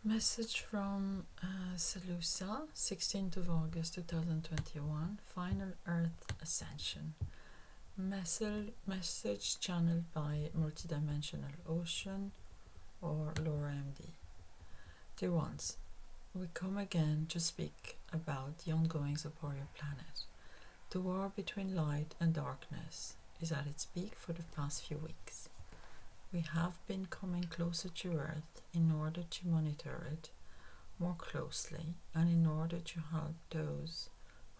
Message from SaLuSa, 16th of August 2021, Final Earth Ascension. Message channeled by Multidimensional Ocean or Laura MD. Dear ones, we come again to speak about the ongoings of our planet. The war between light and darkness is at its peak for the past few weeks. We have been coming closer to Earth in order to monitor it more closely and in order to help those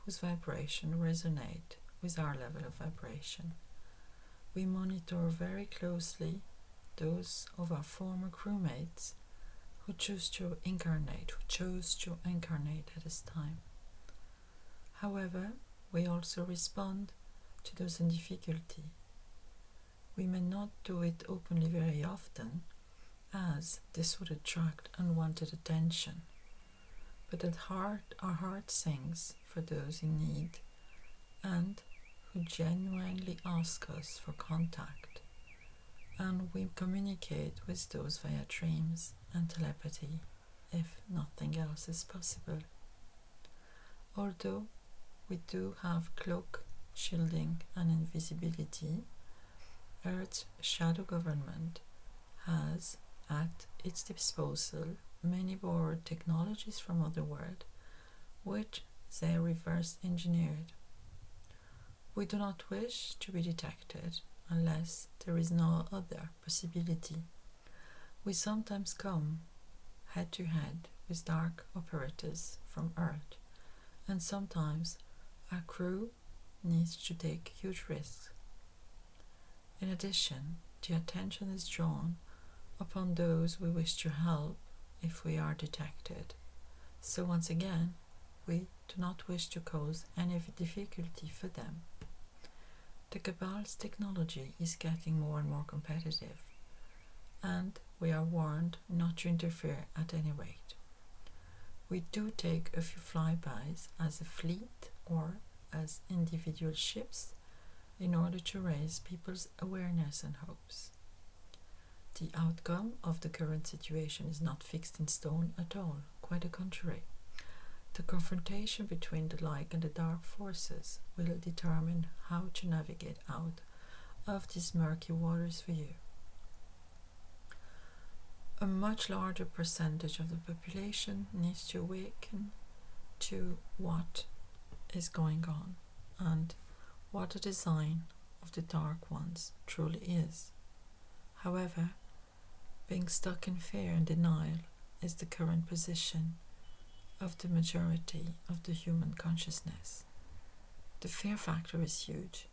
whose vibration resonate with our level of vibration. We monitor very closely those of our former crewmates who chose to incarnate at this time. However, we also respond to those in difficulty. We may not do it openly very often, as this would attract unwanted attention, but at heart, our heart sings for those in need and who genuinely ask us for contact, and we communicate with those via dreams and telepathy, if nothing else is possible. Although we do have cloak, shielding, and invisibility, Earth's shadow government has at its disposal many borrowed technologies from other worlds, which they reverse engineered. We do not wish to be detected unless there is no other possibility. We sometimes come head to head with dark operators from Earth, and sometimes our crew needs to take huge risks. In addition, the attention is drawn upon those we wish to help if we are detected. So once again, we do not wish to cause any difficulty for them. The Cabal's technology is getting more and more competitive, and we are warned not to interfere at any rate. We do take a few flybys as a fleet or as individual ships in order to raise people's awareness and hopes. The outcome of the current situation is not fixed in stone at all, quite the contrary. The confrontation between the light and the dark forces will determine how to navigate out of these murky waters for you. A much larger percentage of the population needs to awaken to what is going on and what the design of the Dark Ones truly is. However, being stuck in fear and denial is the current position of the majority of the human consciousness. The fear factor is huge.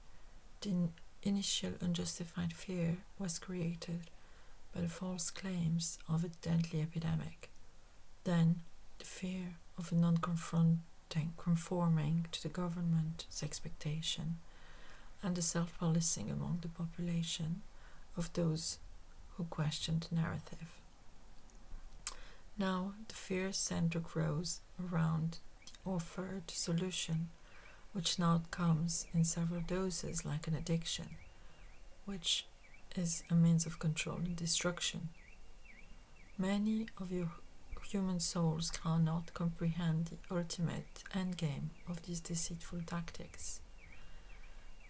The initial unjustified fear was created by the false claims of a deadly epidemic. Then, the fear of conforming to the government's expectation, and the self-policing among the population of those who questioned the narrative. Now the fear center grows around the offered solution, which now comes in several doses like an addiction, which is a means of control and destruction. Many of your human souls cannot comprehend the ultimate endgame of these deceitful tactics.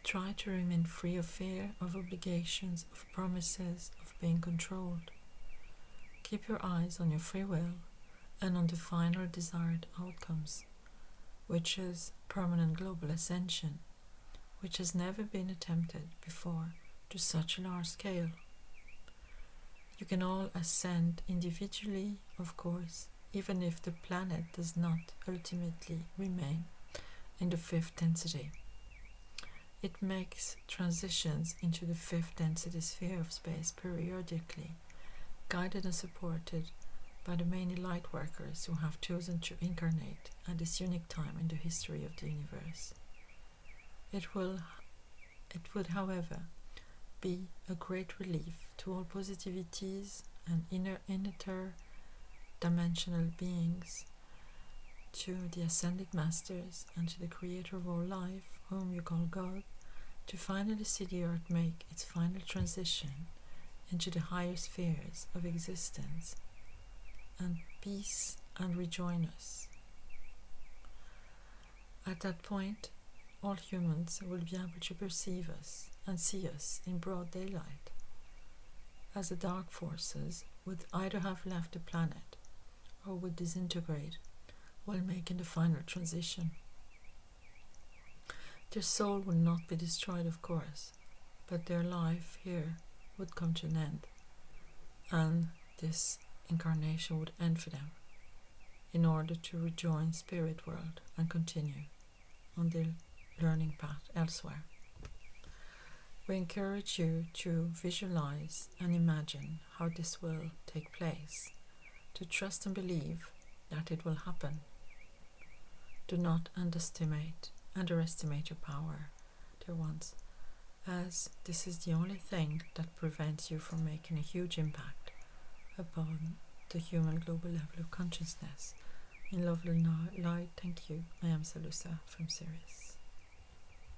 Try to remain free of fear, of obligations, of promises, of being controlled. Keep your eyes on your free will and on the final desired outcomes, which is permanent global ascension, which has never been attempted before to such a large scale. You can all ascend individually, of course, even if the planet does not ultimately remain in the fifth density. It makes transitions into the fifth density sphere of space periodically, guided and supported by the many light workers who have chosen to incarnate at this unique time in the history of the universe. It would, however, be a great relief to all positivities and interdimensional beings, to the Ascended Masters, and to the Creator of all life, whom you call God, to finally see the Earth make its final transition into the higher spheres of existence and peace and rejoin us. At that point, all humans will be able to perceive us and see us in broad daylight, as the dark forces would either have left the planet or would disintegrate while making the final transition. Their soul will not be destroyed, of course, but their life here would come to an end, and this incarnation would end for them in order to rejoin spirit world and continue on their learning path elsewhere. We encourage you to visualize and imagine how this will take place, to trust and believe that it will happen. Do not underestimate your power, dear ones, as this is the only thing that prevents you from making a huge impact upon the human global level of consciousness. In love and light, thank you. I am SaLuSa from Sirius.